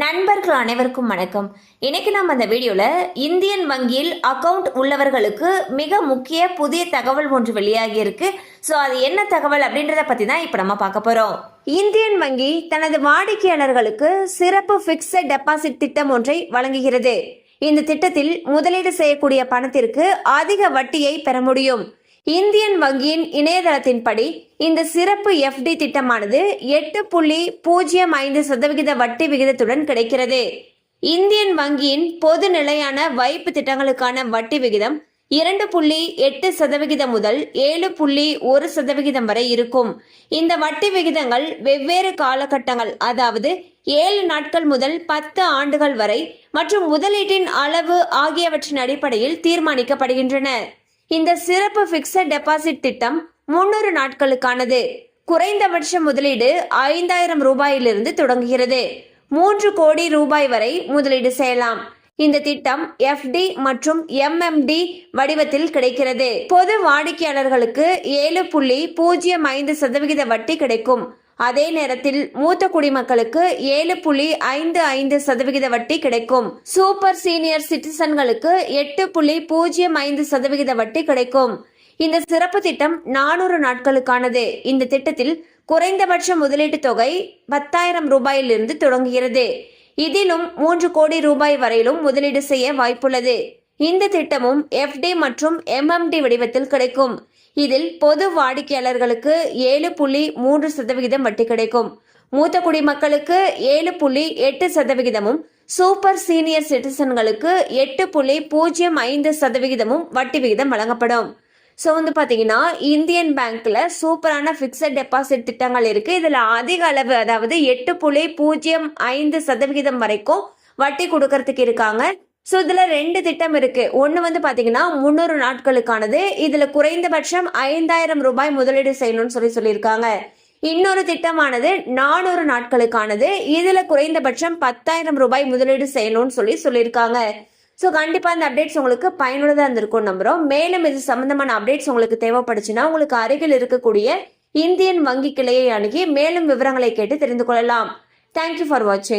நண்பர்கள் அனைவருக்கும் வணக்கம். இன்னைக்கு நம்ம அந்த வீடியோல இந்தியன் வங்கியில் அக்கவுண்ட் உள்ளவர்களுக்கு மிக முக்கிய புதிய தகவல் ஒன்று வெளியாகி இருக்கு. ஸோ அது என்ன தகவல் அப்படின்றத பத்தி தான் இப்போ நம்ம பார்க்க போறோம். இந்தியன் வங்கி தனது வாடிக்கையாளர்களுக்கு சிறப்பு பிக்ஸட் டெபாசிட் திட்டம் ஒன்றை வழங்குகிறது. இந்த திட்டத்தில் முதலீடு செய்யக்கூடிய பணத்திற்கு அதிக வட்டியை பெற முடியும். இந்தியன் வங்கியின் இணையதளத்தின்படி இந்த சிறப்பு எஃப்டி திட்டமானது 8.05% வட்டி விகிதத்துடன் கிடைக்கிறது. இந்தியன் வங்கியின் பொது நிலையான வைப்பு திட்டங்களுக்கான வட்டி விகிதம் 2.8% முதல் 7.1% வரை இருக்கும். இந்த வட்டி விகிதங்கள் வெவ்வேறு காலகட்டங்கள், அதாவது 7 நாட்கள் முதல் 10 ஆண்டுகள் வரை மற்றும் முதலீட்டின் அளவு ஆகியவற்றின் அடிப்படையில் தீர்மானிக்கப்படுகின்றன. இந்த சிறப்பு பிக்ஸட் டெபாசிட் திட்டம் 300 நாட்களுக்கானது. குறைந்தபட்ச முதலீடு 5000 ரூபாயிலிருந்து தொடங்குகிறது. 3 கோடி ரூபாய் வரை முதலீடு செய்யலாம். இந்த திட்டம் எஃப்டி மற்றும் எம்எம்டி வடிவத்தில் கிடைக்கிறது. பொது வாடிக்கையாளர்களுக்கு 7.05% வட்டி கிடைக்கும். அதே நேரத்தில் மூத்த குடிமக்களுக்கு 7.55% வட்டி கிடைக்கும். சூப்பர் சீனியர் சிட்டிசன்களுக்கு 8.05% வட்டி கிடைக்கும். இந்த சிறப்பு திட்டம் 400 நாட்களுக்கானது. இந்த திட்டத்தில் குறைந்தபட்ச முதலீட்டு தொகை 10,000 ரூபாயிலிருந்து தொடங்குகிறது. இதிலும் 3 கோடி ரூபாய் வரையிலும் முதலீடு செய்ய வாய்ப்புள்ளது. இந்த திட்டமும் எஃப்டி மற்றும் எம்எம்டி வடிவத்தில் கிடைக்கும். இதில் பொது வாடிக்கையாளர்களுக்கு 7.3% வட்டி கிடைக்கும். மூத்த குடிமக்களுக்கு 7.8%, சூப்பர் சீனியர் சிட்டிசன்களுக்கு 8.05% வட்டி விகிதம் வழங்கப்படும். ஸோ பாத்தீங்கன்னா இந்தியன் பேங்க்ல சூப்பரான பிக்ஸட் டெபாசிட் திட்டங்கள் இருக்கு. இதுல அதிக அளவு, அதாவது 8.05% வரைக்கும் வட்டி கொடுக்கறதுக்கு இருக்காங்க. ஸோ இதுல 2 திட்டம் இருக்கு. ஒன்று பாத்தீங்கன்னா 300 நாட்களுக்கானது. இதுல குறைந்தபட்சம் 5000 ரூபாய் முதலீடு செய்யணும்னு சொல்லியிருக்காங்க. இன்னொரு திட்டமானது 400 நாட்களுக்கானது. இதுல குறைந்தபட்சம் 10,000 ரூபாய் முதலீடு செய்யணும்னு சொல்லியிருக்காங்க. ஸோ கண்டிப்பா இந்த அப்டேட்ஸ் உங்களுக்கு பயனுள்ளதா இருந்திருக்கும் நம்புறோம். மேலும் இது சம்பந்தமான அப்டேட்ஸ் உங்களுக்கு தேவைப்படுச்சுன்னா உங்களுக்கு அருகில் இருக்கக்கூடிய இந்தியன் வங்கி கிளையை அணுகி மேலும் விவரங்களை கேட்டு தெரிந்து கொள்ளலாம். தேங்க்யூ ஃபார் வாட்சிங்.